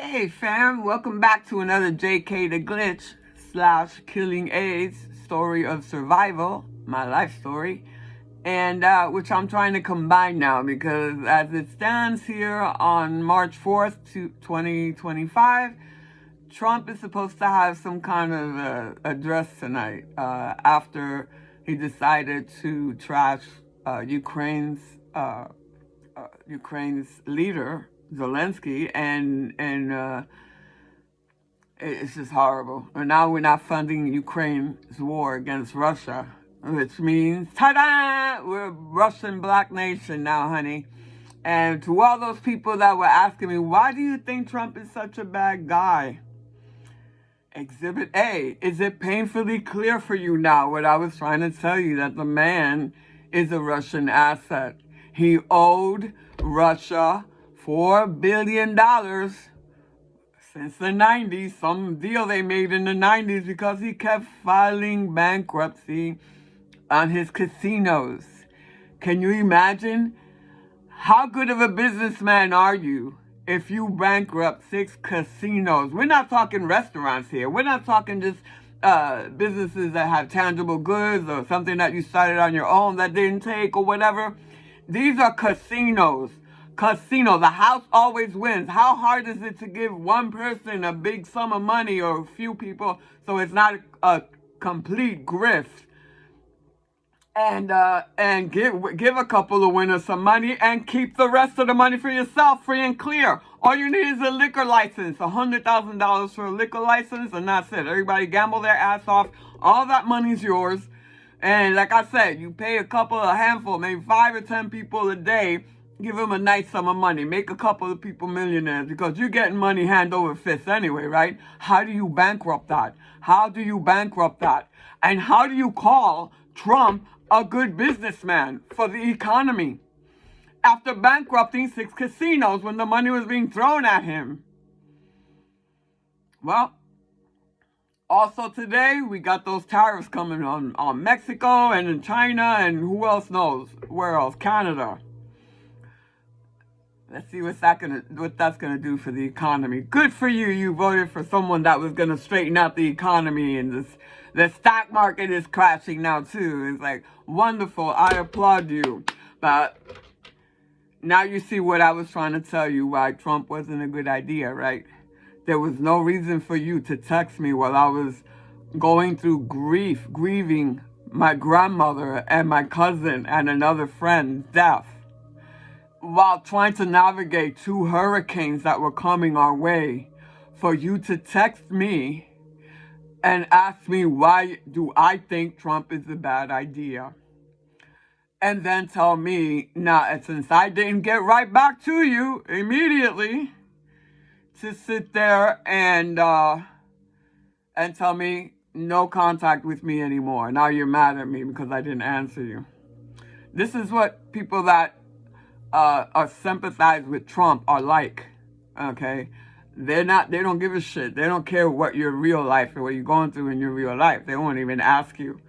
Hey fam, welcome back to another JK the Glitch / Killing AIDS story of survival, my life story, and which I'm trying to combine now because as it stands here on March 4th, 2025, Trump is supposed to have some kind of address tonight after he decided to trash Ukraine's leader Zelensky, and it's just horrible. And now we're not funding Ukraine's war against Russia, which means, ta-da, we're a Russian black nation now, honey. And to all those people that were asking me, why do you think Trump is such a bad guy? Exhibit A, is it painfully clear for you now what I was trying to tell you, that the man is a Russian asset? He owed Russia $4 billion since the 90s, some deal they made in the 90s, because he kept filing bankruptcy on his casinos. Can you imagine? How good of a businessman are you if you bankrupt 6 casinos? We're not talking restaurants here. We're not talking just businesses that have tangible goods or something that you started on your own that didn't take or whatever. These are casinos. The house always wins. How hard is it to give one person a big sum of money or a few people so it's not a complete grift? And give a couple of winners some money and keep the rest of the money for yourself, free and clear. All you need is a liquor license, $100,000 for a liquor license, and that's it. Everybody gamble their ass off. All that money's yours. And like I said, you pay a handful, maybe 5 or 10 people a day. Give them a nice sum of money. Make a couple of people millionaires, because you're getting money hand over fist anyway, right? How do you bankrupt that? And how do you call Trump a good businessman for the economy after bankrupting 6 casinos when the money was being thrown at him? Well, also today, we got those tariffs coming on Mexico and in China, and who else knows where else? Canada. Let's see what that's gonna do for the economy. Good for you. You voted for someone that was gonna straighten out the economy, and the stock market is crashing now too. It's like, wonderful. I applaud you. But now you see what I was trying to tell you, why Trump wasn't a good idea, right? There was no reason for you to text me while I was going through grieving my grandmother and my cousin and another friend's death, while trying to navigate 2 hurricanes that were coming our way, for you to text me and ask me why do I think Trump is a bad idea. And then tell me, and since I didn't get right back to you immediately, to sit there and tell me no contact with me anymore. Now you're mad at me because I didn't answer you. This is what people that are sympathize with Trump are like, okay? They don't give a shit. They don't care what your real life or what you're going through in your real life. They won't even ask you.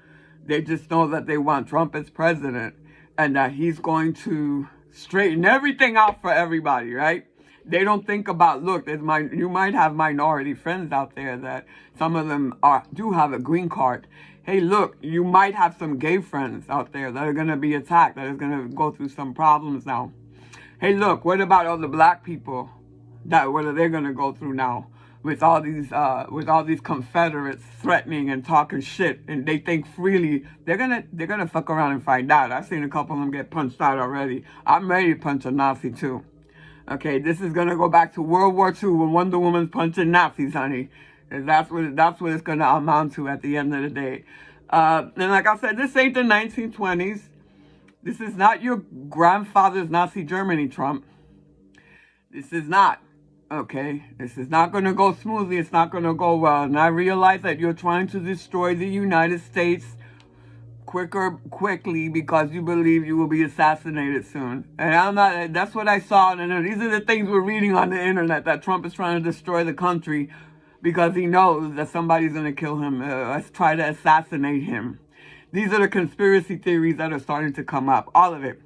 They just know that they want Trump as president and that he's going to straighten everything out for everybody, right? They don't think about, look, you might have minority friends out there that some of them do have a green card. Hey, look, you might have some gay friends out there that are going to be attacked, that are going to go through some problems now. Hey, look, what about all the black people? What are they going to go through now with all these Confederates threatening and talking shit, and they think freely? They're gonna fuck around and find out. I've seen a couple of them get punched out already. I'm ready to punch a Nazi too. Okay, this is gonna go back to World War II when Wonder Woman's punching Nazis, honey. And that's what it's gonna amount to at the end of the day. And like I said, this ain't the 1920s. This is not your grandfather's Nazi Germany, Trump. This is not. Okay, this is not going to go smoothly. It's not going to go well. And I realize that you're trying to destroy the United States quickly because you believe you will be assassinated soon. And that's what I saw. And these are the things we're reading on the internet, that Trump is trying to destroy the country because he knows that somebody's going to kill him, try to assassinate him. These are the conspiracy theories that are starting to come up. All of it.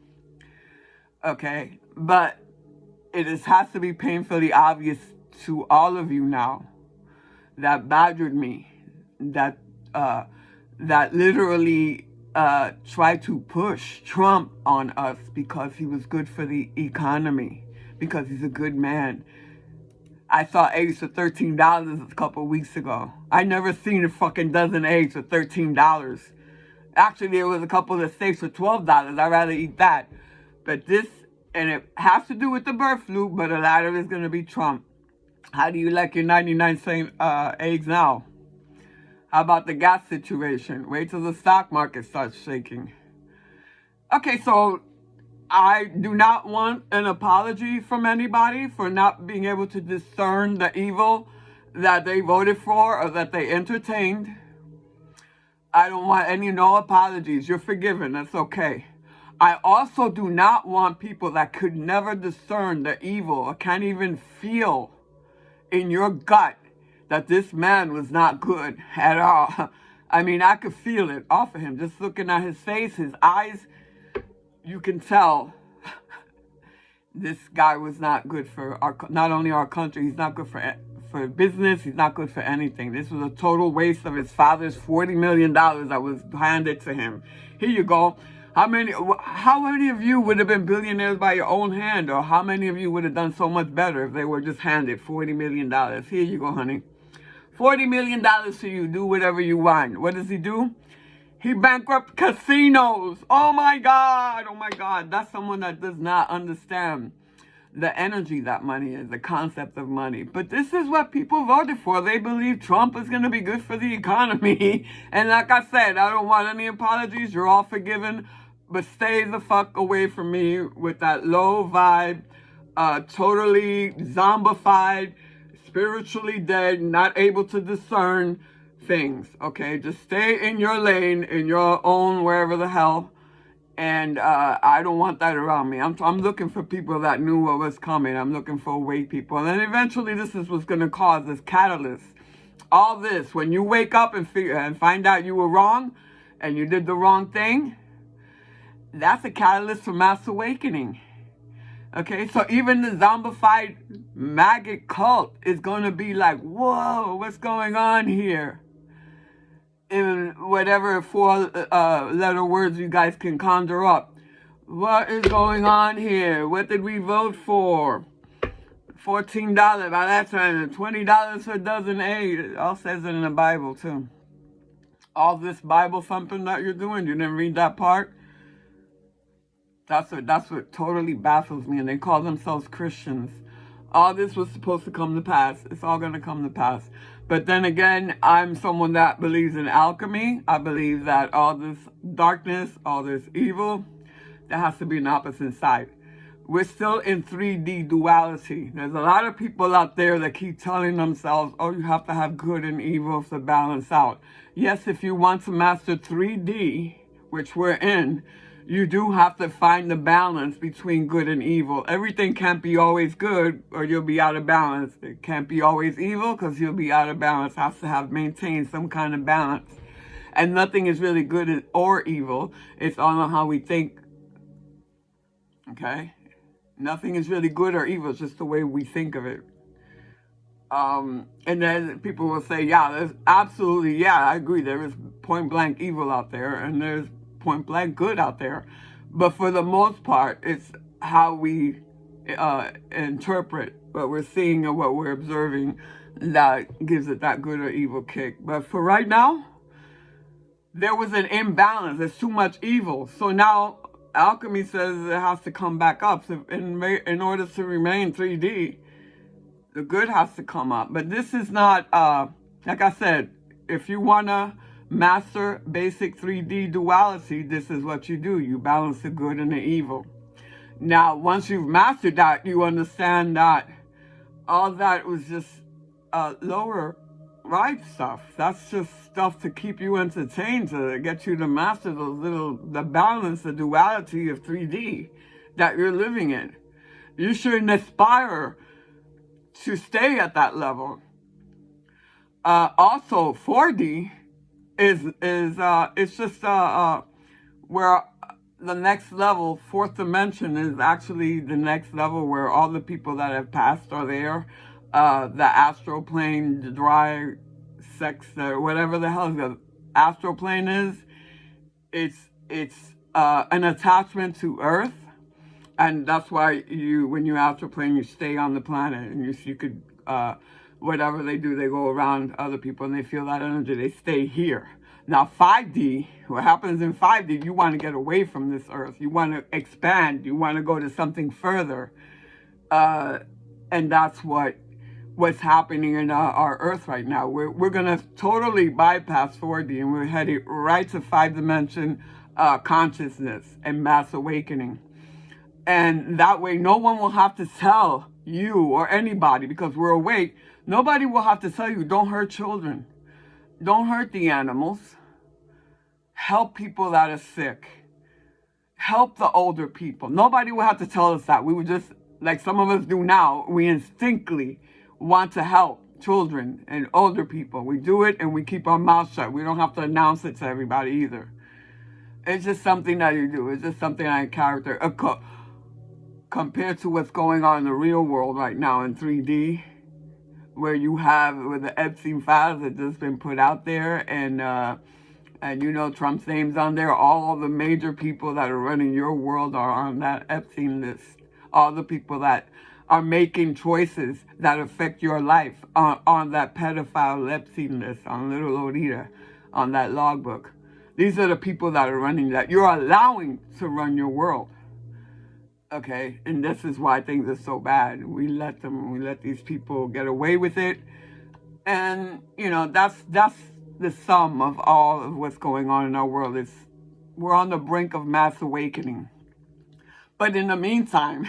Okay, but it has to be painfully obvious to all of you now that badgered me, that literally tried to push Trump on us because he was good for the economy, because he's a good man. I saw eggs for $13 a couple of weeks ago. I never seen a fucking dozen eggs for $13. Actually, there was a couple of steaks for $12. I'd rather eat that. But this, and it has to do with the bird flu, but a lot of it's going to be Trump. How do you like your 99-cent eggs now? How about the gas situation? Wait till the stock market starts shaking. Okay, so I do not want an apology from anybody for not being able to discern the evil that they voted for or that they entertained. I don't want no apologies. You're forgiven. That's okay. I also do not want people that could never discern the evil or can't even feel in your gut that this man was not good at all. I mean, I could feel it off of him. Just looking at his face, his eyes, you can tell this guy was not good for not only our country, he's not good for business, he's not good for anything. This was a total waste of his father's $40 million that was handed to him. Here you go. How many of you would have been billionaires by your own hand? Or how many of you would have done so much better if they were just handed $40 million? Here you go, honey. $40 million to you. Do whatever you want. What does he do? He bankrupt casinos. Oh my God. Oh my God. That's someone that does not understand the energy that money is, the concept of money. But this is what people voted for. They believe Trump is going to be good for the economy. And like I said, I don't want any apologies. You're all forgiven. But stay the fuck away from me with that low vibe, totally zombified, spiritually dead, not able to discern things, okay? Just stay in your lane, in your own wherever the hell. And I don't want that around me. I'm looking for people that knew what was coming. I'm looking for awake people. And then eventually this is what's going to cause this catalyst. All this, when you wake up and find out you were wrong and you did the wrong thing, that's a catalyst for mass awakening. Okay, so even the zombified maggot cult is going to be like, whoa, what's going on here? In whatever four-letter words you guys can conjure up. What is going on here? What did we vote for? $14 by that time, $20 for a dozen eggs. It all says it in the Bible, too. All this Bible thumping that you're doing, you didn't read that part? That's what totally baffles me, and they call themselves Christians. All this was supposed to come to pass. It's all going to come to pass. But then again, I'm someone that believes in alchemy. I believe that all this darkness, all this evil, there has to be an opposite side. We're still in 3D duality. There's a lot of people out there that keep telling themselves, oh, you have to have good and evil to balance out. Yes, if you want to master 3D, which we're in, you do have to find the balance between good and evil. Everything can't be always good or you'll be out of balance. It can't be always evil because you'll be out of balance. It has to have maintained some kind of balance. And nothing is really good or evil. It's all on how we think. Okay? Nothing is really good or evil. It's just the way we think of it. And then people will say, yeah, there's absolutely, yeah, I agree. There is point blank evil out there. And there's point blank good out there, but for the most part it's how we interpret what we're seeing and what we're observing that gives it that good or evil kick. But for right now, there was an imbalance. There's too much evil, so now alchemy says it has to come back up. So in order to remain 3D, the good has to come up. But this is not like I said, if you want to master basic 3D duality, this is what you do. You balance the good and the evil. Now, once you've mastered that, you understand that all that was just lower right stuff. That's just stuff to keep you entertained, to get you to master the balance, the duality of 3D that you're living in. You shouldn't aspire to stay at that level. Also, 4D it's just where the next level, fourth dimension, is actually the next level where all the people that have passed are there. the astral plane, the dry sex, whatever the hell the astral plane is. It's an attachment to Earth, and that's why when you astral plane, you stay on the planet, and you could whatever they do, they go around other people and they feel that energy. They stay here. Now 5D, what happens in 5D? You want to get away from this Earth. You want to expand. You want to go to something further, and that's what's happening in our Earth right now. We're gonna totally bypass 4D, and we're heading right to 5-dimension consciousness and mass awakening. And that way, no one will have to tell you or anybody, because we're awake. Nobody will have to tell you, don't hurt children, don't hurt the animals, help people that are sick, help the older people. Nobody will have to tell us that. We would just, like some of us do now, we instinctively want to help children and older people. We do it and we keep our mouth shut. We don't have to announce it to everybody either. It's just something that you do. It's just something I character. Compared to what's going on in the real world right now in 3D, where the Epstein files have just been put out there, and you know Trump's name's on there. All the major people that are running your world are on that Epstein list. All the people that are making choices that affect your life on that pedophile Epstein list, on little Lolita, on that logbook. These are the people that are running that you're allowing to run your world. Okay, and this is why things are so bad. We let these people get away with it. And, you know, that's the sum of all of what's going on in our world. We're on the brink of mass awakening. But in the meantime,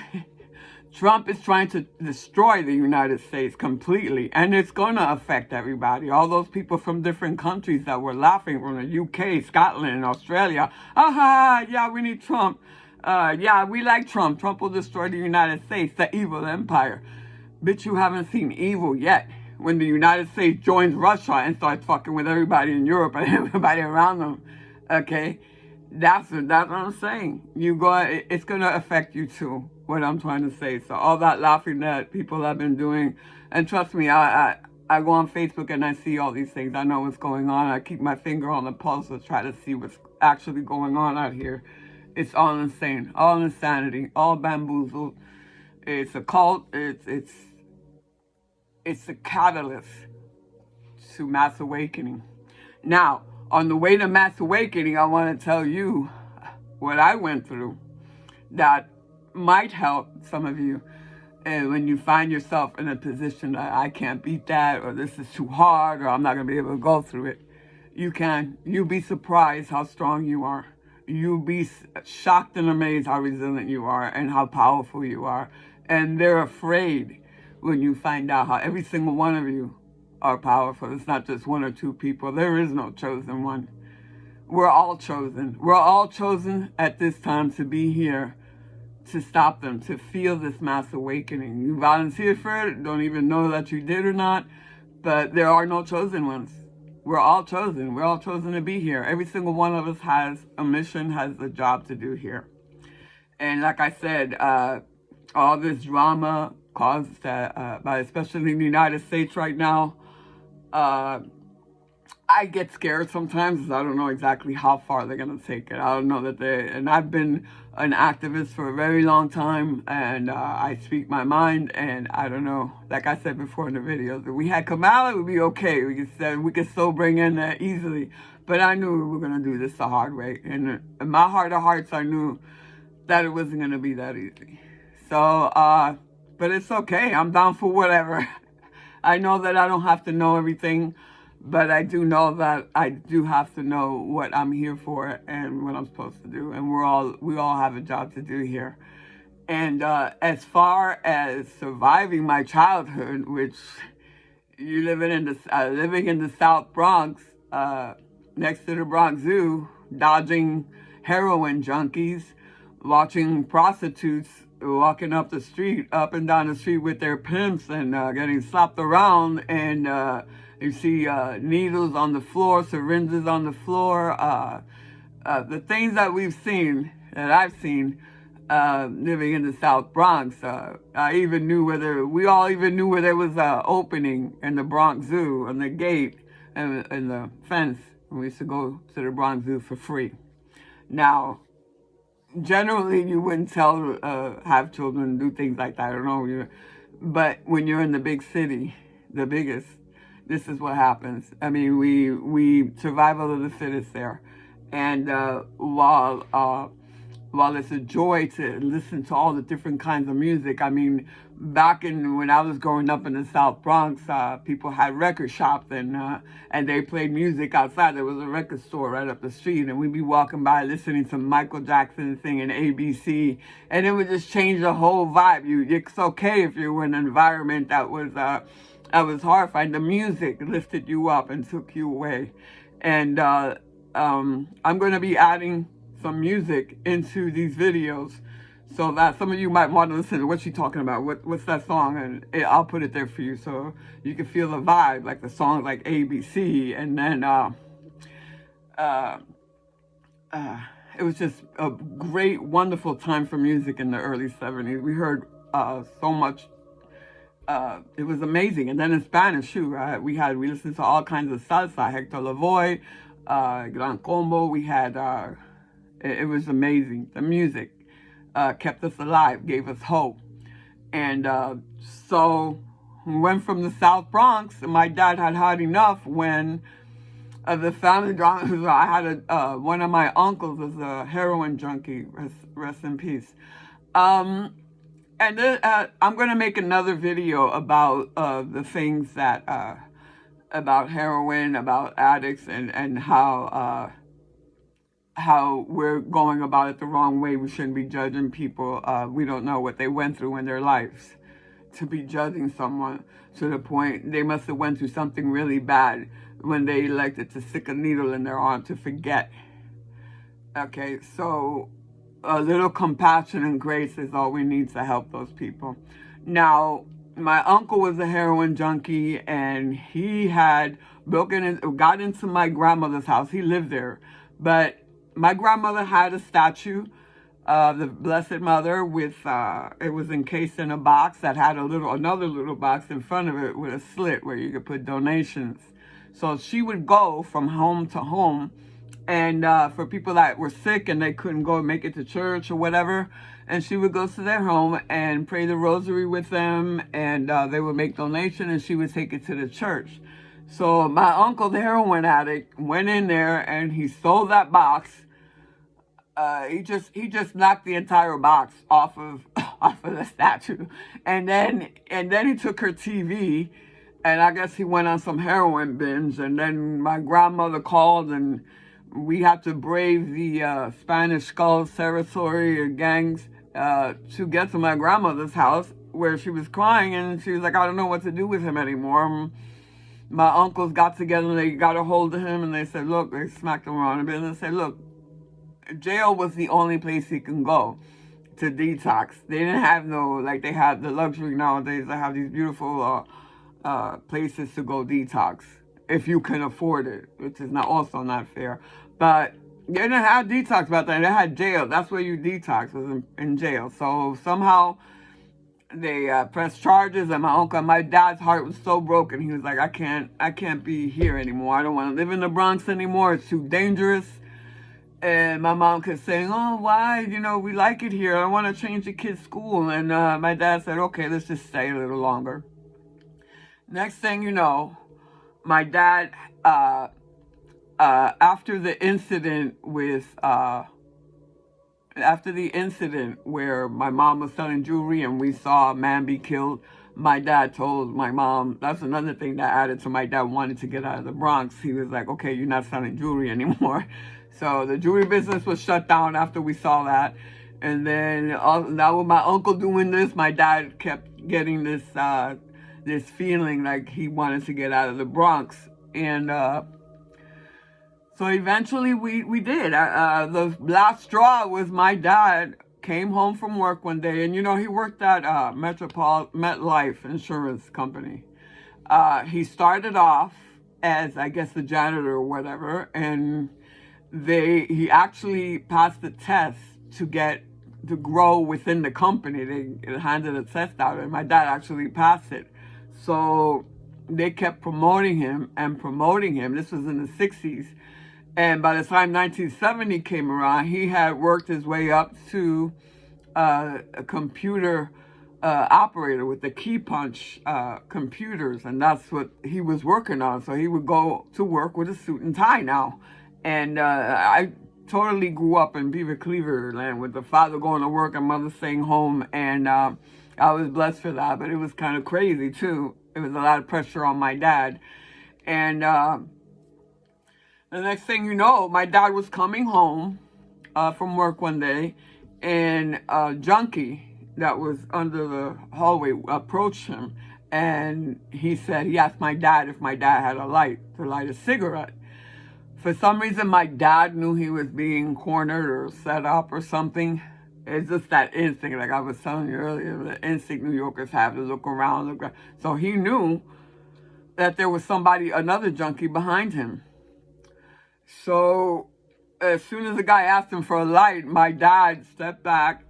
Trump is trying to destroy the United States completely, and it's going to affect everybody. All those people from different countries that were laughing from the UK, Scotland, and Australia. Aha, yeah, we need Trump. Yeah, we like Trump. Trump will destroy the United States, the evil empire. Bitch, you haven't seen evil yet. When the United States joins Russia and starts fucking with everybody in Europe and everybody around them, okay? That's what I'm saying. It's gonna affect you too, what I'm trying to say. So all that laughing that people have been doing, and trust me, I go on Facebook and I see all these things. I know what's going on. I keep my finger on the pulse to try to see what's actually going on out here. It's all insane, all insanity, all bamboozled. It's a cult. It's a catalyst to mass awakening. Now, on the way to mass awakening, I want to tell you what I went through that might help some of you. And when you find yourself in a position that I can't beat that, or this is too hard, or I'm not going to be able to go through it, you'll be surprised how strong you are. You'll be shocked and amazed how resilient you are and how powerful you are. And they're afraid when you find out how every single one of you are powerful. It's not just one or two people. There is no chosen one. We're all chosen. We're all chosen at this time to be here to stop them, to feel this mass awakening. You volunteered for it, don't even know that you did or not, but there are no chosen ones. We're all chosen. We're all chosen to be here. Every single one of us has a mission, has a job to do here. And like I said, all this drama caused by especially in the United States right now, I get scared sometimes because I don't know exactly how far they're going to take it. I don't know and I've been an activist for a very long time, and I speak my mind, and I don't know, like I said before in the videos, if we had Kamala, it would be okay. We could still bring in that easily, but I knew we were going to do this the hard way, and in my heart of hearts, I knew that it wasn't going to be that easy. So, but it's okay. I'm down for whatever. I know that I don't have to know everything, but I do know that I do have to know what I'm here for and what I'm supposed to do. And we all have a job to do here. And as far as surviving my childhood, which you living in the South Bronx, next to the Bronx Zoo, dodging heroin junkies, watching prostitutes walking up and down the street with their pimps and getting slapped around, and you see needles on the floor, syringes on the floor. The things that I've seen, living in the South Bronx. I even knew we all even knew where there was an opening in the Bronx Zoo on the gate and the fence. We used to go to the Bronx Zoo for free. Now, generally, you wouldn't have children do things like that. I don't know. But when you're in the big city, the biggest, this is what happens. I mean, we survival of the fittest there. And while it's a joy to listen to all the different kinds of music, I mean, back when I was growing up in the South Bronx, people had record shops and they played music outside. There was a record store right up the street, and we'd be walking by listening to Michael Jackson singing ABC, and it would just change the whole vibe. It's okay if you were in an environment that was horrifying. The music lifted you up and took you away. And I'm going to be adding some music into these videos so that some of you might want to listen to what's she talking about, what's that song, and I'll put it there for you so you can feel the vibe, like the song like ABC. And then it was just a great, wonderful time for music in the early 70s. We heard so much. It was amazing. And then in Spanish too, we listened to all kinds of salsa, Hector Lavoe, Gran Combo. We had it was amazing. The music kept us alive, gave us hope. And so we went from the South Bronx, and my dad had had enough when the family drama. I had one of my uncles was a heroin junkie, rest in peace. And I'm going to make another video about the things that, about heroin, about addicts, and how we're going about it the wrong way. We shouldn't be judging people. We don't know what they went through in their lives to be judging someone to the point they must have went through something really bad when they elected to stick a needle in their arm to forget. Okay, so a little compassion and grace is all we need to help those people. Now, my uncle was a heroin junkie, and he had got into my grandmother's house. He lived there, but my grandmother had a statue of the Blessed Mother with, it was encased in a box that had another little box in front of it with a slit where you could put donations. So she would go from home to home, and for people that were sick and they couldn't go and make it to church or whatever, and she would go to their home and pray the rosary with them, and they would make donation, and she would take it to the church. So my uncle, the heroin addict, went in there and he stole that box. He just knocked the entire box off of the statue, and then he took her TV, and I guess he went on some heroin binge. And then my grandmother called, and we had to brave the Spanish Skulls territory gangs to get to my grandmother's house, where she was crying, and she was like, I don't know what to do with him anymore. My uncles got together and they got a hold of him, and they said, look, they smacked him around a bit, and they said, look, jail was the only place he can go to detox. They didn't have they have the luxury nowadays to have these beautiful places to go detox, if you can afford it, which is also not fair. But they didn't have detox back then. They had jail. That's where you detox, was in jail. So somehow they pressed charges, and my dad's heart was so broken. He was like, I can't be here anymore. I don't want to live in the Bronx anymore. It's too dangerous. And my mom kept saying, oh, why? We like it here. I want to change the kid's school. And my dad said, okay, let's just stay a little longer. Next thing you know, my dad, after the incident where my mom was selling jewelry and we saw a man be killed, my dad told my mom, that's another thing that added to my dad wanting to get out of the Bronx. He was like, okay, you're not selling jewelry anymore. So the jewelry business was shut down after we saw that. And then now with my uncle doing this, my dad kept getting this feeling like he wanted to get out of the Bronx. And so eventually we did. The last straw was my dad came home from work one day, and he worked at MetLife Insurance Company. He started off as, I guess, the janitor or whatever, and he actually passed the test to get to grow within the company. They handed a test out, and my dad actually passed it. So they kept promoting him and promoting him. This was in the 60s. And by the time 1970 came around, he had worked his way up to a computer operator with the key punch computers. And that's what he was working on. So he would go to work with a suit and tie now. And I totally grew up in Beaver Cleaver land with the father going to work and mother staying home. And I was blessed for that. But it was kind of crazy, too. It was a lot of pressure on my dad. And the next thing you know, my dad was coming home from work one day, and a junkie that was under the hallway approached him, and he asked my dad if my dad had a light to light a cigarette. For some reason, my dad knew he was being cornered or set up or something. It's just that instinct, like I was telling you earlier, the instinct New Yorkers have to look around. So he knew that there was another junkie behind him. So as soon as the guy asked him for a light, my dad stepped back,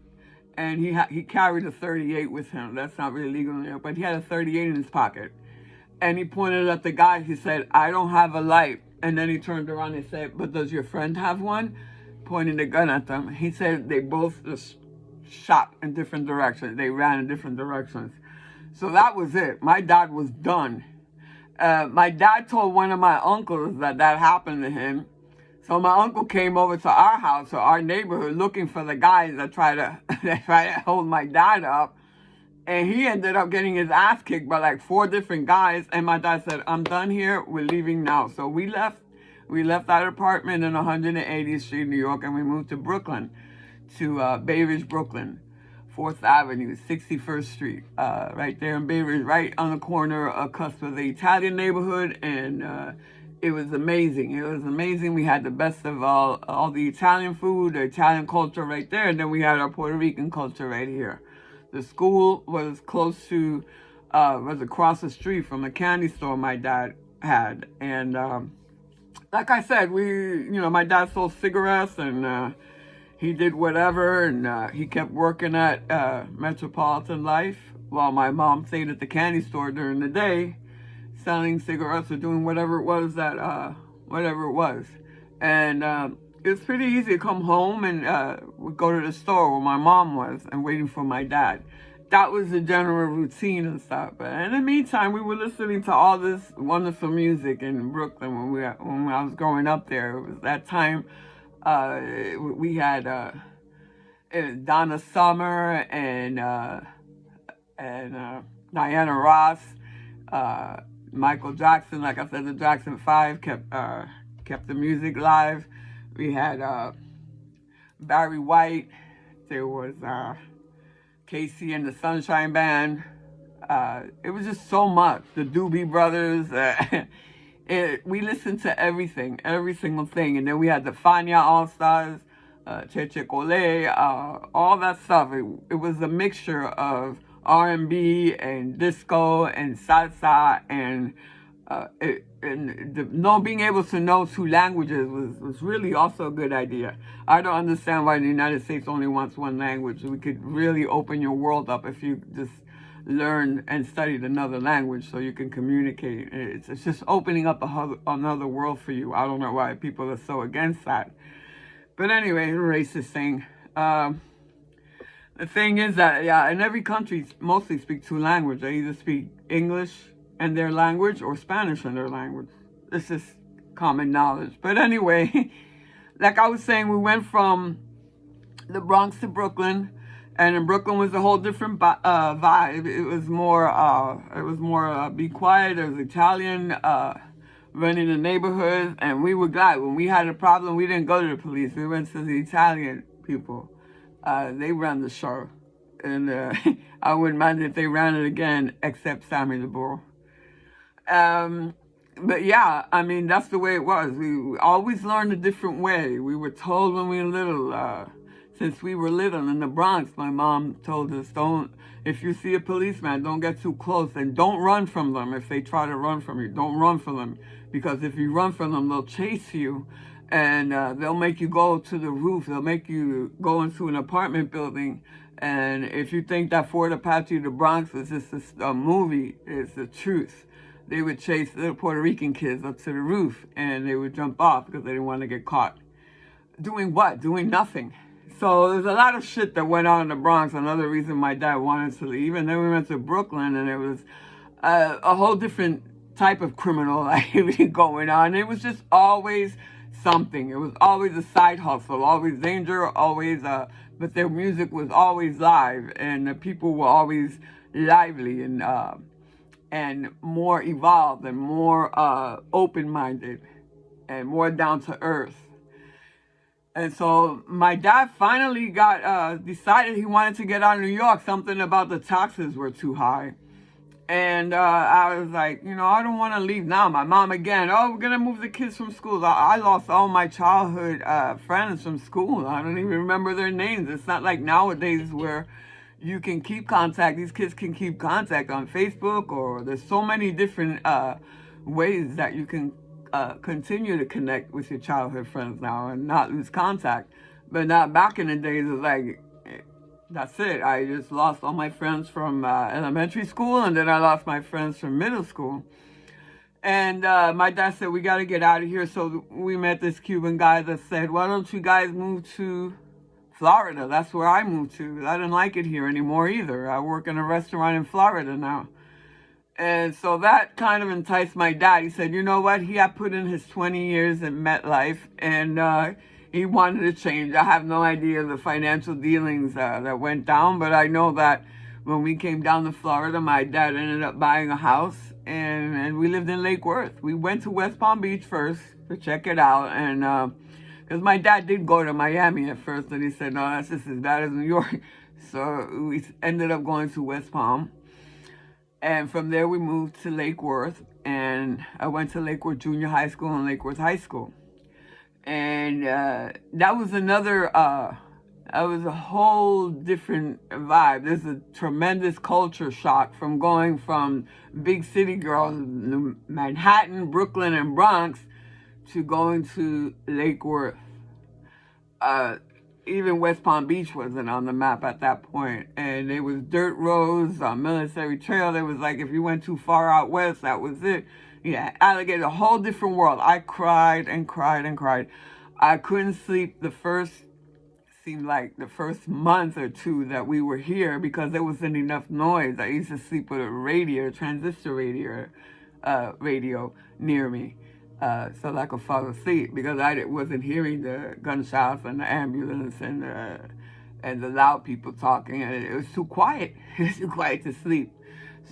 and he carried a 38 with him. That's not really legal in New York, but he had a 38 in his pocket. And he pointed at the guy. He said, "I don't have a light." And then he turned around and said, "But does your friend have one?" Pointing the gun at them. He said they both just shot in different directions. They ran in different directions. So that was it. My dad was done. My dad told one of my uncles that happened to him. So my uncle came over to our house or our neighborhood looking for the guys that tried to hold my dad up. And he ended up getting his ass kicked by like 4 different guys. And my dad said, "I'm done here. We're leaving now." So we left. We left that apartment in 180th Street, New York, and we moved to Brooklyn, to Bay Ridge, Brooklyn, 4th Avenue, 61st Street, right there in Bay Ridge, right on the corner, cusp of the Italian neighborhood. And it was amazing. It was amazing. We had the best of all the Italian food, the Italian culture right there, and then we had our Puerto Rican culture right here. The school was close to, was across the street from a candy store my dad had. And like I said, my dad sold cigarettes, and he did whatever, and he kept working at Metropolitan Life while my mom stayed at the candy store during the day, selling cigarettes or doing whatever it was. And it's pretty easy to come home and we'd go to the store where my mom was and waiting for my dad. That was the general routine and stuff. But in the meantime, we were listening to all this wonderful music in Brooklyn when I was growing up there. It was that time we had Donna Summer and Diana Ross, Michael Jackson. Like I said, the Jackson 5 kept the music live. We had Barry White. There was Casey and the Sunshine Band. It was just so much. The Doobie Brothers. We listened to everything, every single thing. And then we had the Fania All-Stars, Cheche Cole, all that stuff. It was a mixture of R&B and disco and salsa, and being able to know 2 languages was really also a good idea. I don't understand why the United States only wants 1 language. We could really open your world up if you just learn and studied another language so you can communicate. It's just opening up another world for you. I don't know why people are so against that. But anyway, the racist thing. The thing is that, in every country, mostly speak 2 languages. They either speak English and their language or Spanish and their language. This is common knowledge. But anyway, like I was saying, we went from the Bronx to Brooklyn, and in Brooklyn was a whole different vibe. It was more be quiet. There was Italian running the neighborhood, and we were glad. When we had a problem, we didn't go to the police. We went to the Italian people. They ran the show, and I wouldn't mind if they ran it again, except Sammy DeBoer. But yeah, I mean, that's the way it was. We always learned a different way. We were told when we were little, since we were little in the Bronx, my mom told us, if you see a policeman, don't get too close, and don't run from them if they try to run from you. Don't run from them, because if you run from them, they'll chase you, And they'll make you go to the roof. They'll make you go into an apartment building. And if you think that Fort Apache, the Bronx, is just a movie, it's the truth. They would chase little Puerto Rican kids up to the roof, and they would jump off because they didn't want to get caught. Doing what? Doing nothing. So there's a lot of shit that went on in the Bronx. Another reason my dad wanted to leave. And then we went to Brooklyn, and it was a whole different type of criminal activity going on. It was just always something. It was always a side hustle, always danger, always, but their music was always live, and the people were always lively and more evolved and more open-minded and more down to earth. And so my dad finally got decided he wanted to get out of New York. Something about the taxes were too high. And I was like, you know, I don't want to leave now. My mom again, oh, we're going to move the kids from school. I lost all my childhood friends from school. I don't even remember their names. It's not like nowadays where you can keep contact. These kids can keep contact on Facebook, or there's so many different ways that you can continue to connect with your childhood friends now and not lose contact. But not back in the days, it was like, that's it. I just lost all my friends from elementary school, and then I lost my friends from middle school. And my dad said, we got to get out of here. So we met this Cuban guy that said, why don't you guys move to Florida? That's where I moved to. I didn't like it here anymore either. I work in a restaurant in Florida now. And so that kind of enticed my dad. He said, you know what? He had put in his 20 years in MetLife, and he wanted to change. I have no idea the financial dealings that went down, but I know that when we came down to Florida, my dad ended up buying a house, and we lived in Lake Worth. We went to West Palm Beach first to check it out, and because my dad did go to Miami at first, and he said, no, that's just as bad as New York. So we ended up going to West Palm. And from there, we moved to Lake Worth, and I went to Lake Worth Junior High School and Lake Worth High School. And that was another, that was a whole different vibe. There's a tremendous culture shock from going from big city girls, Manhattan, Brooklyn, and Bronx, to going to Lake Worth. Even West Palm Beach wasn't on the map at that point. And there was dirt roads on Military Trail. There was like, if you went too far out west, that was it. Yeah, alligator, a whole different world. I cried and cried and cried. I couldn't sleep seemed like the first month or two that we were here because there wasn't enough noise. I used to sleep with a radio, transistor radio near me. So that I could fall asleep because I wasn't hearing the gunshots and the ambulance and the loud people talking. And it was too quiet. It was too quiet to sleep.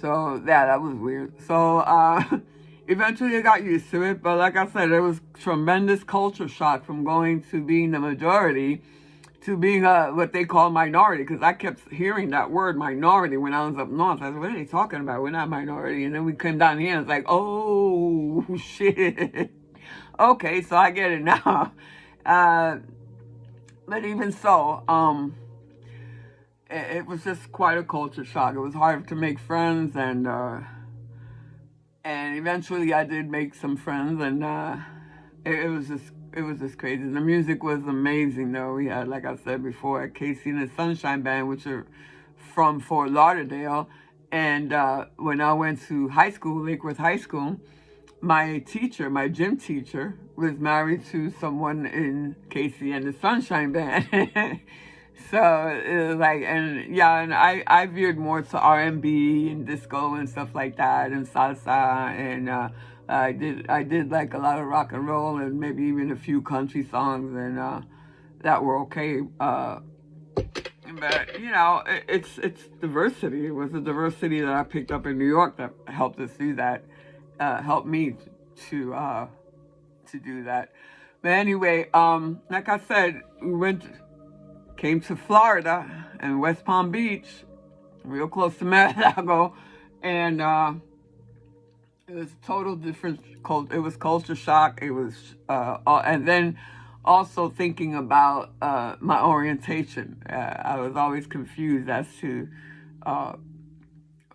So that was weird. So eventually I got used to it. But like I said, there was tremendous culture shock from going to being the majority to being what they call minority, because I kept hearing that word minority when I was up north. I said, what are they talking about? We're not minority. And then we came down here and it's like, oh, shit. Okay, so I get it now. But even so, it was just quite a culture shock. It was hard to make friends, and eventually I did make some friends, and it was just crazy. The music was amazing, though. We had, like I said before, Casey and the Sunshine Band, which are from Fort Lauderdale. And when I went to high school, Lake Worth High School, my teacher, my gym teacher, was married to someone in Casey and the Sunshine Band. So it was like, and yeah, and I veered more to R&B and disco and stuff like that, and salsa, and I did like a lot of rock and roll and maybe even a few country songs, and that were okay. But you know, it's diversity. It was the diversity that I picked up in New York that helped us do that. Helped me to do that. But anyway, like I said, came to Florida and West Palm Beach, real close to Mar-a-Lago, and it was total different. It was culture shock. It was, and then also thinking about my orientation. I was always confused as to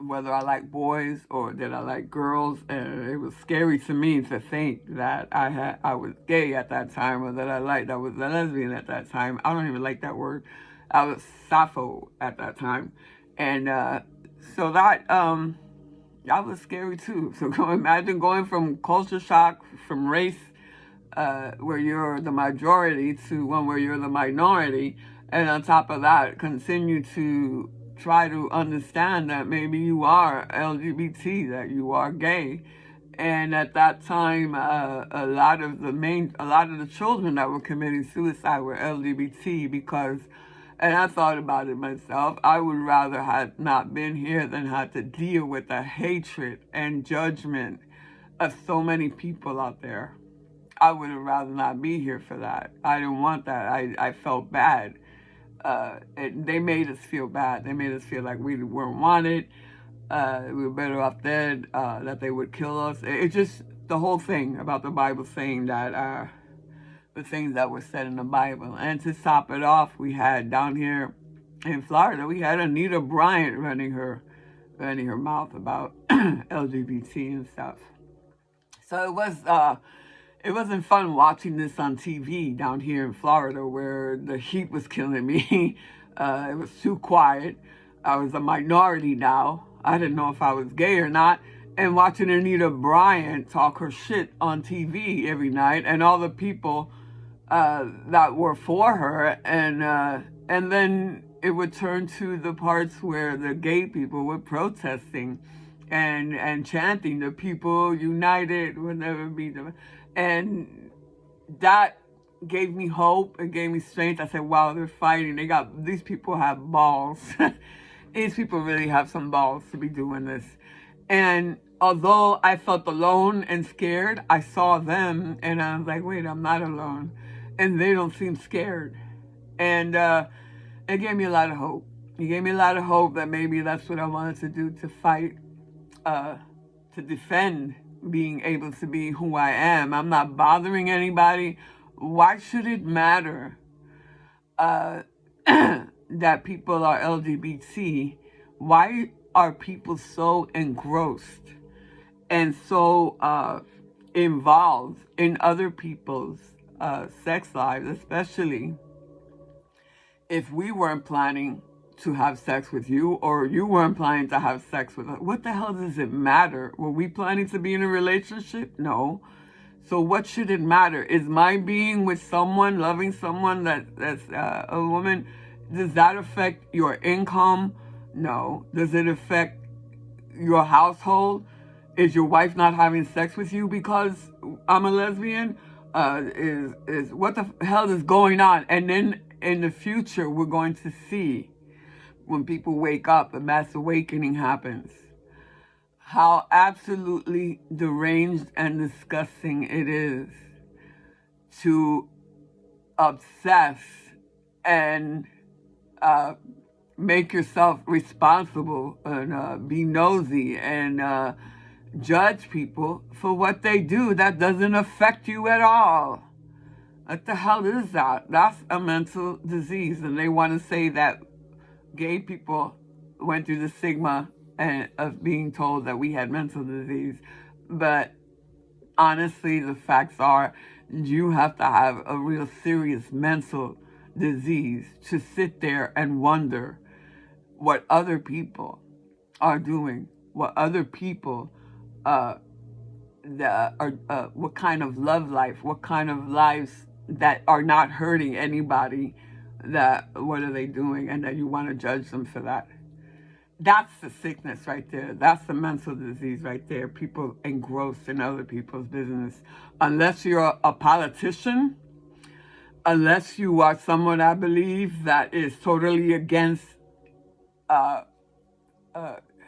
whether I like boys or did I like girls. And it was scary to me to think that I was gay at that time, or that I was a lesbian at that time. I don't even like that word. I was sappho at that time. And so that was scary too. So imagine going from culture shock, from race, where you're the majority, to one where you're the minority. And on top of that, continue to try to understand that maybe you are LGBT, that you are gay. And at that time, a lot of the children that were committing suicide were LGBT, because, and I thought about it myself, I would rather have not been here than had to deal with the hatred and judgment of so many people out there. I would have rather not be here for that. I didn't want that. I felt bad. They made us feel bad. They made us feel like we weren't wanted. We were better off dead. That they would kill us. It just, the whole thing about the Bible saying that, the things that were said in the Bible. And to top it off, we had down here in Florida, we had Anita Bryant running her mouth about LGBT and stuff. So it wasn't fun watching this on TV down here in Florida, where the heat was killing me. It was too quiet. I was a minority now. I didn't know if I was gay or not. And watching Anita Bryant talk her shit on TV every night, and all the people that were for her, and then it would turn to the parts where the gay people were protesting and chanting, "The people united will never be divided." And that gave me hope. It gave me strength. I said, wow, they're fighting. These people have balls. These people really have some balls to be doing this. And although I felt alone and scared, I saw them and I was like, wait, I'm not alone. And they don't seem scared. And it gave me a lot of hope. It gave me a lot of hope that maybe that's what I wanted to do, to fight, to defend being able to be who I am. I'm not bothering anybody. Why should it matter that people are LGBT? Why are people so engrossed and so involved in other people's sex lives, especially if we weren't planning to have sex with you, or you weren't planning to have sex with us? What the hell does it matter? Were we planning to be in a relationship? No. So what should it matter? Is my being with someone, loving someone that's a woman, does that affect your income? No. Does it affect your household? Is your wife not having sex with you because I'm a lesbian? Is what the hell is going on? And then in the future, we're going to see, when people wake up, a mass awakening happens, how absolutely deranged and disgusting it is to obsess and make yourself responsible and be nosy and judge people for what they do that doesn't affect you at all. What the hell is that? That's a mental disease. And they want to say that gay people went through the stigma of being told that we had mental disease. But honestly, the facts are, you have to have a real serious mental disease to sit there and wonder what other people are doing, what other people what kind of love life, what kind of lives that are not hurting anybody, that what are they doing, and that you want to judge them for that. That's the sickness right there. That's the mental disease right there. People engrossed in other people's business. Unless you're a politician, unless you are someone, I believe, that is totally against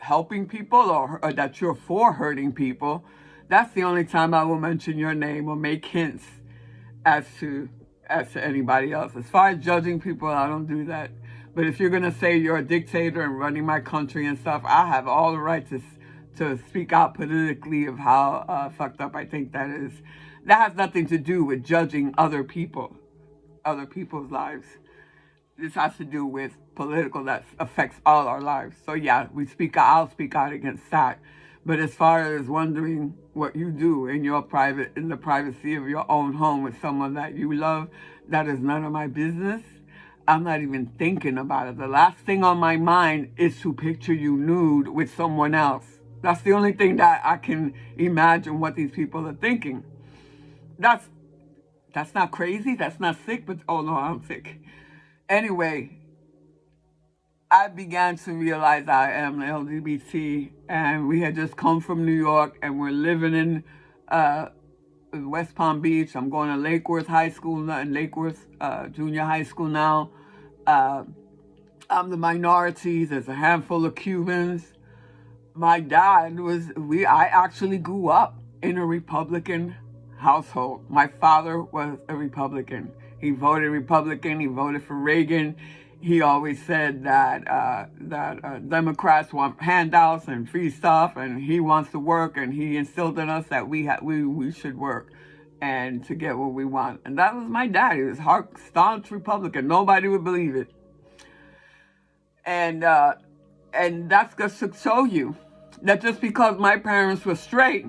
helping people, or that you're for hurting people, that's the only time I will mention your name or make hints as to anybody else. As far as judging people, I don't do that. But if you're going to say you're a dictator and running my country and stuff, I have all the right to speak out politically of how fucked up I think that is. That has nothing to do with judging other people, other people's lives. this has to do with political that affects all our lives. So yeah, I'll speak out against that. But as far as wondering what you do in the privacy of your own home with someone that you love, that is none of my business. I'm not even thinking about it. The last thing on my mind is to picture you nude with someone else. That's the only thing that I can imagine what these people are thinking. That's not crazy. That's not sick, but oh no, I'm sick. Anyway, I began to realize I am LGBT, and we had just come from New York, and we're living in West Palm Beach. I'm going to Lake Worth High School and Lake Worth Junior High School now. I'm the minority. There's a handful of Cubans. My dad I actually grew up in a Republican household. My father was a Republican. He voted Republican. He voted for Reagan. He always said that Democrats want handouts and free stuff, and he wants to work, and he instilled in us that we should work and to get what we want. And that was my dad. He was staunch Republican. Nobody would believe it. And that's just to show you that just because my parents were straight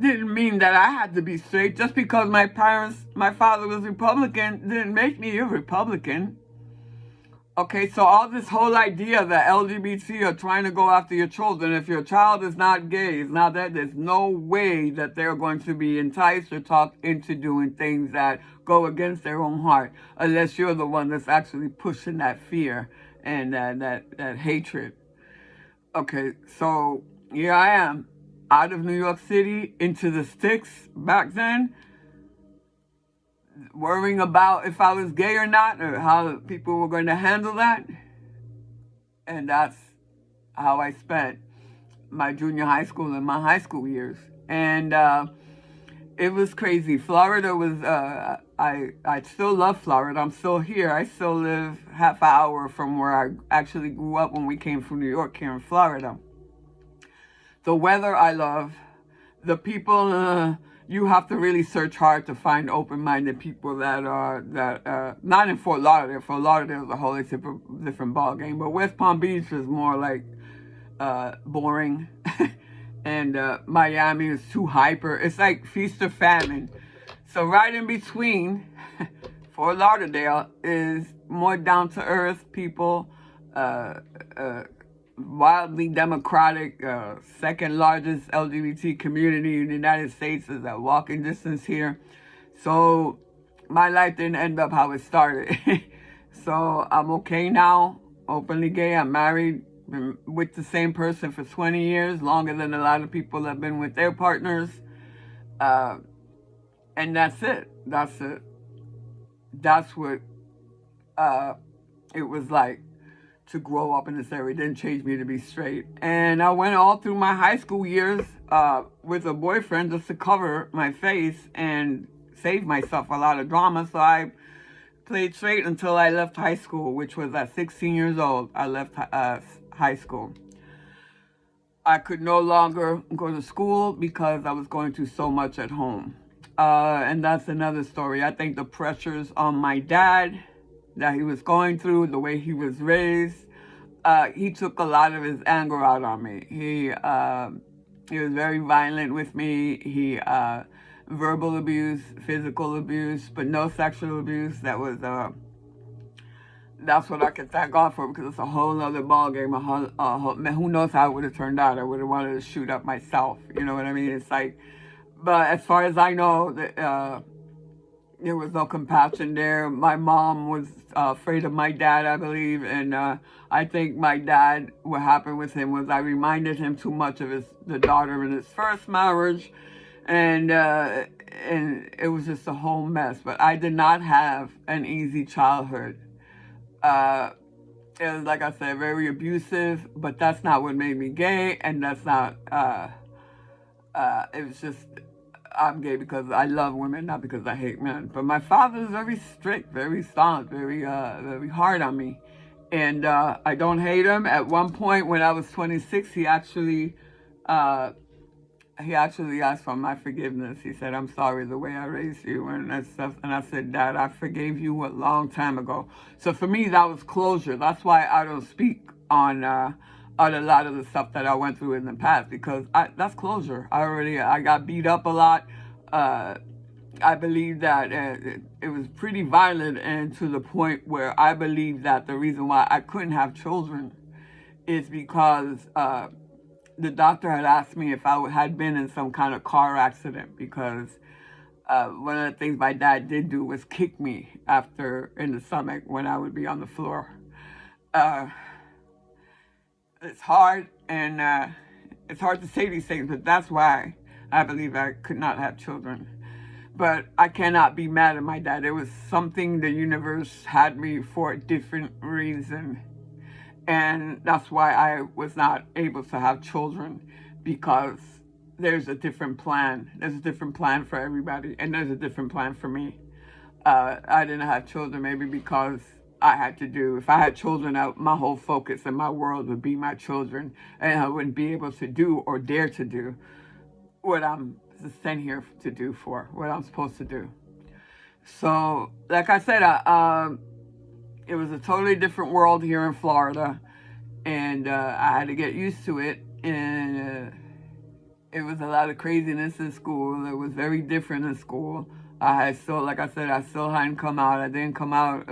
didn't mean that I had to be straight. Just because my father was Republican didn't make me a Republican. Okay, so all this whole idea that LGBT are trying to go after your children, if your child is not gay, is not that, there's no way that they're going to be enticed or talked into doing things that go against their own heart, unless you're the one that's actually pushing that fear and that hatred. Okay, so here I am, out of New York City, into the sticks back then, worrying about if I was gay or not, or how people were going to handle that. And that's how I spent my junior high school and my high school years. And it was crazy. Florida was, I still love Florida. I'm still here. I still live half an hour from where I actually grew up when we came from New York here in Florida. The weather I love. The people, you have to really search hard to find open-minded people that are not in Fort Lauderdale. Fort Lauderdale is a wholly different ball game, but West Palm Beach is more like boring, and Miami is too hyper. It's like feast or famine. So right in between, Fort Lauderdale is more down-to-earth people, wildly democratic, second largest LGBT community in the United States, is at walking distance here. So my life didn't end up how it started. So I'm okay now, openly gay. I'm married, been with the same person for 20 years, longer than a lot of people have been with their partners. And that's it. That's it. That's what it was like to grow up in this area. It didn't change me to be straight. And I went all through my high school years with a boyfriend just to cover my face and save myself a lot of drama. So I played straight until I left high school, which was at 16 years old. I left high school. I could no longer go to school because I was going through so much at home. And that's another story. I think the pressures on my dad that he was going through, the way he was raised, he took a lot of his anger out on me. He was very violent with me. He verbal abuse, physical abuse, but no sexual abuse. That's what I can thank God for, because it's a whole other ballgame. Who knows how it would have turned out? I would have wanted to shoot up myself. You know what I mean? It's like, but as far as I know, there was no compassion there. My mom was afraid of my dad, I believe, and I think my dad, what happened with him was I reminded him too much of the daughter in his first marriage, and it was just a whole mess. But I did not have an easy childhood. It was, like I said, very abusive, but that's not what made me gay, and that's not, it was just, I'm gay because I love women, not because I hate men. But my father is very strict, very staunch, very hard on me. And I don't hate him. At one point when I was 26, he actually he actually asked for my forgiveness. He said, I'm sorry the way I raised you and that stuff. And I said, Dad, I forgave you a long time ago. So for me, that was closure. That's why I don't speak on a lot of the stuff that I went through in the past, because that's closure. I got beat up a lot. I believe that it was pretty violent, and to the point where I believe that the reason why I couldn't have children is because the doctor had asked me if I had been in some kind of car accident, because one of the things my dad did do was kick me in the stomach when I would be on the floor. It's hard, and it's hard to say these things, but that's why I believe I could not have children. But I cannot be mad at my dad. It was something the universe had me for a different reason. And that's why I was not able to have children, because there's a different plan. There's a different plan for everybody, and there's a different plan for me. I didn't have children maybe because if I had children, my whole focus in my world would be my children, and I wouldn't be able to do or dare to do what I'm sent here to do, for what I'm supposed to do. So, like I said, it was a totally different world here in Florida, and I had to get used to it, and it was a lot of craziness in school. It was very different in school. I still hadn't come out. I didn't come out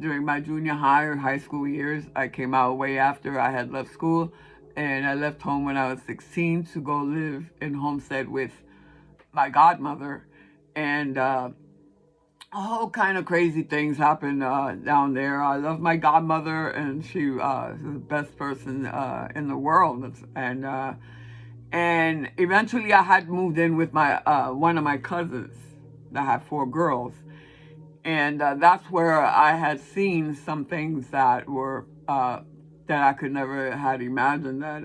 during my junior high or high school years. I came out way after I had left school, and I left home when I was 16 to go live in Homestead with my godmother, and a whole kind of crazy things happened down there. I love my godmother, and she is the best person in the world. And eventually I had moved in with my one of my cousins that had 4 girls. And that's where I had seen some things that were, that I could never had imagined, that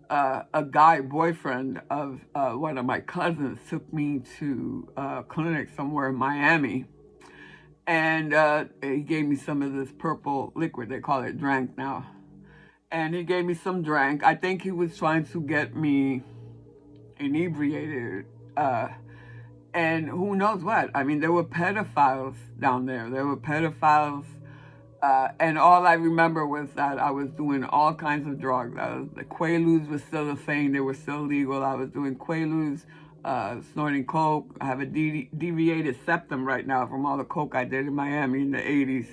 a guy boyfriend of one of my cousins took me to a clinic somewhere in Miami. And he gave me some of this purple liquid. They call it drank now. And he gave me some drank. I think he was trying to get me inebriated. And who knows what. I mean, there were pedophiles down there. There were pedophiles. And all I remember was that I was doing all kinds of drugs. The Quaaludes was still a thing. They were still legal. I was doing Quaaludes, snorting coke. I have a deviated septum right now from all the coke I did in Miami in the 80s.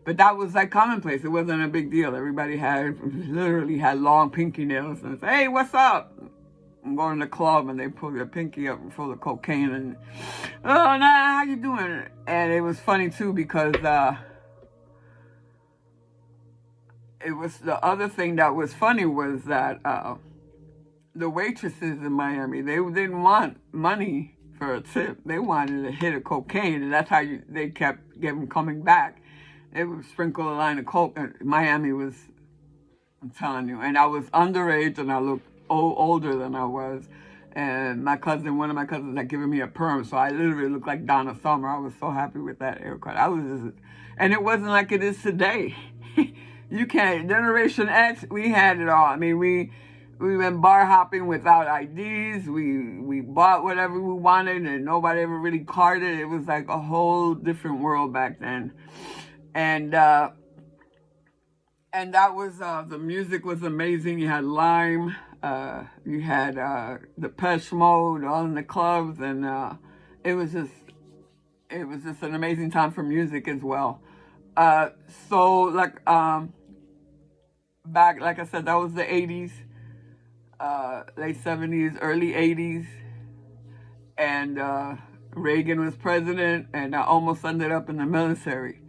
But that was like commonplace. It wasn't a big deal. Everybody literally had long pinky nails and say, hey, what's up? I'm going to the club, and they pull your pinky up full of cocaine, and, oh, nah, how you doing? And it was funny too, because it was, the other thing that was funny was that the waitresses in Miami, they didn't want money for a tip. They wanted a hit of cocaine, and that's how they kept coming back. They would sprinkle a line of coke. Miami was, I'm telling you, and I was underage, and I looked older than I was. And one of my cousins had given me a perm, so I literally looked like Donna Summer. I was so happy with that haircut. And it wasn't like it is today. You can't, Generation X, we had it all. I mean, we went bar hopping without IDs. We bought whatever we wanted, and nobody ever really carded. It was like a whole different world back then. And that was, the music was amazing. You had Lime, you had Depeche Mode all in the clubs, and it was just an amazing time for music as well. So like back, like I said, that was the 80s, late 70s, early 80s, and Reagan was president, and I almost ended up in the military.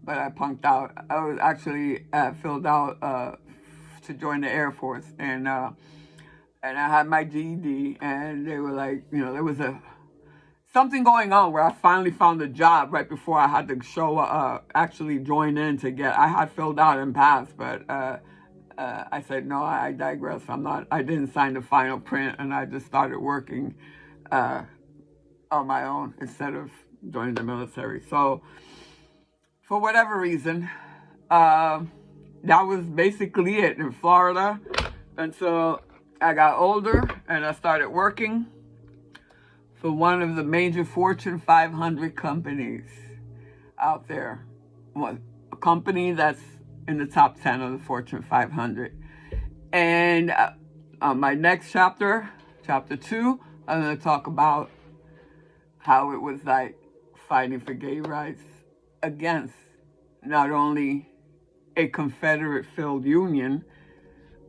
But I punked out. I was actually filled out to join the Air Force, and I had my GED, and they were like, there was something going on where I finally found a job right before I had to actually join in to get. I had filled out and passed, but I said no. I digress. I didn't sign the final print, and I just started working on my own instead of joining the military. So, for whatever reason, that was basically it in Florida until I got older and I started working for one of the major Fortune 500 companies out there. A company that's in the top 10 of the Fortune 500. And my next chapter, chapter 2, I'm going to talk about how it was like fighting for gay rights against not only a Confederate-filled union,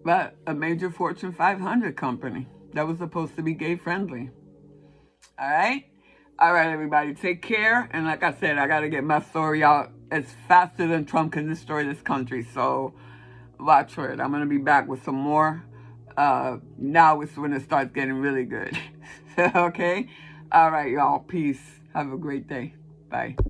but a major Fortune 500 company that was supposed to be gay-friendly. All right? All right, everybody, take care. And like I said, I got to get my story out as faster than Trump can destroy this country. So watch for it. I'm going to be back with some more. Now is when it starts getting really good. Okay? All right, y'all. Peace. Have a great day. Bye.